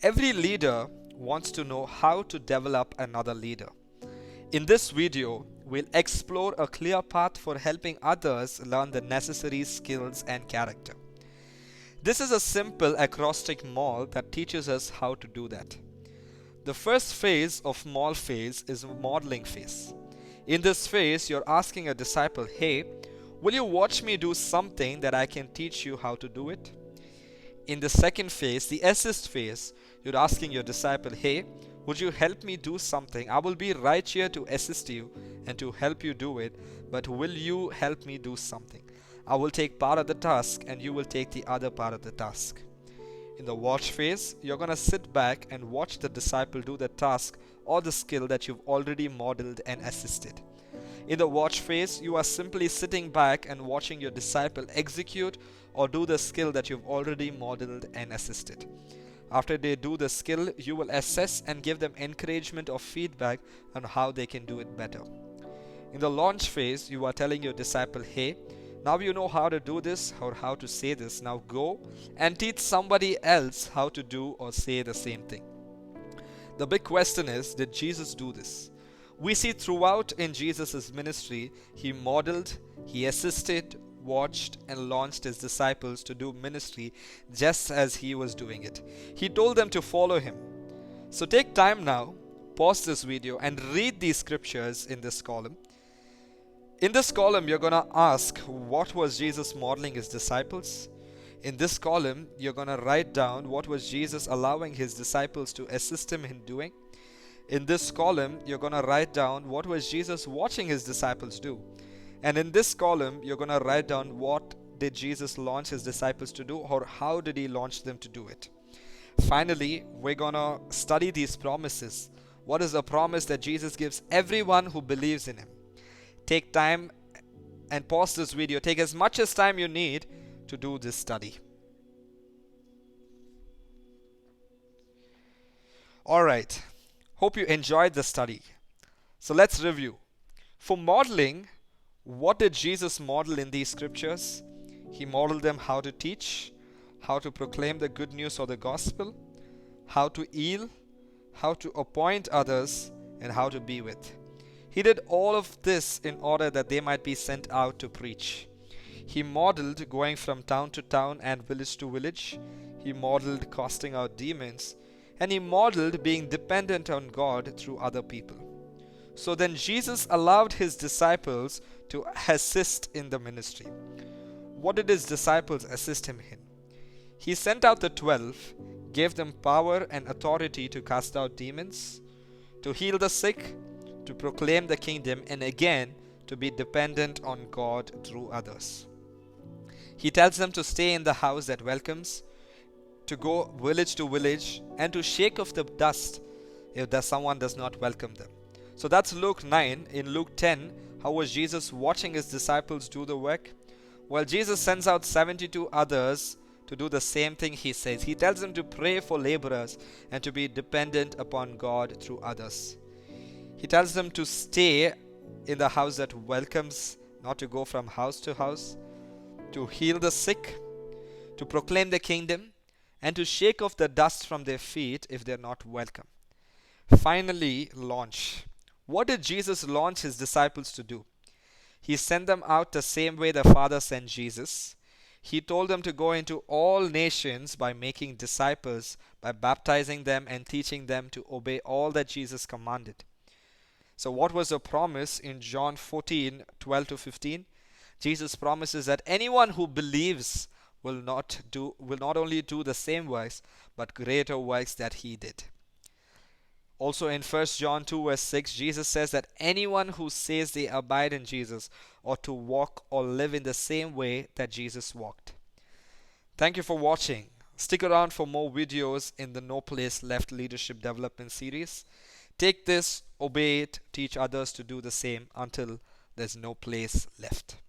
Every leader wants to know how to develop another leader. In this video, we'll explore a clear path for helping others learn the necessary skills and character. This is a simple acrostic MAWL that teaches us how to do that. The first phase of MAWL phase is modeling phase. In this phase, you're asking a disciple, hey, will you watch me do something that I can teach you how to do it? In the second phase, the assist phase, you're asking your disciple, hey, would you help me do something? I will be right here to assist you and to help you do it, but will you help me do something? I will take part of the task and you will take the other part of the task. In the watch phase, you're going to sit back and watch the disciple do the task or the skill that you've already modeled and assisted. In the watch phase, you are simply sitting back and watching your disciple execute or do the skill that you've already modeled and assisted. After they do the skill, you will assess and give them encouragement or feedback on how they can do it better. In the launch phase, you are telling your disciple, hey, now you know how to do this or how to say this. Now go and teach somebody else how to do or say the same thing. The big question is, did Jesus do this? We see throughout in Jesus' ministry, he modeled, he assisted, watched and launched his disciples to do ministry just as he was doing it. He told them to follow him. So take time now, pause this video and read these scriptures in this column. In this column, you're going to ask, what was Jesus modeling his disciples? In this column, you're going to write down what was Jesus allowing his disciples to assist him in doing. In this column, you're going to write down what was Jesus watching his disciples do. And in this column, you're going to write down what did Jesus launch his disciples to do or how did he launch them to do it. Finally, we're going to study these promises. What is the promise that Jesus gives everyone who believes in him? Take time and pause this video. Take as much as time you need to do this study. Alright, hope you enjoyed the study. So let's review. For modeling, what did Jesus model in these scriptures? He modeled them how to teach, how to proclaim the good news or the gospel, how to heal, how to appoint others, and how to be with. He did all of this in order that they might be sent out to preach. He modeled going from town to town and village to village. He modeled casting out demons. And he modeled being dependent on God through other people. So then Jesus allowed his disciples to assist in the ministry. What did his disciples assist him in? He sent out the 12, gave them power and authority to cast out demons, to heal the sick, to proclaim the kingdom, and again to be dependent on God through others. He tells them to stay in the house that welcomes, to go village to village, and to shake off the dust if someone does not welcome them. So that's Luke 9. In Luke 10, how was Jesus watching his disciples do the work? Well, Jesus sends out 72 others to do the same thing he says. He tells them to pray for laborers and to be dependent upon God through others. He tells them to stay in the house that welcomes, not to go from house to house, to heal the sick, to proclaim the kingdom, and to shake off the dust from their feet if they're not welcome. Finally, launch. What did Jesus launch his disciples to do? He sent them out the same way the Father sent Jesus. He told them to go into all nations by making disciples, by baptizing them and teaching them to obey all that Jesus commanded. So what was the promise in John 14:12-15? Jesus promises that anyone who believes will not only do the same works, but greater works that he did. Also in 1 John 2:6, Jesus says that anyone who says they abide in Jesus ought to walk or live in the same way that Jesus walked. Thank you for watching. Stick around for more videos in the No Place Left Leadership Development series. Take this, obey it, teach others to do the same until there's no place left.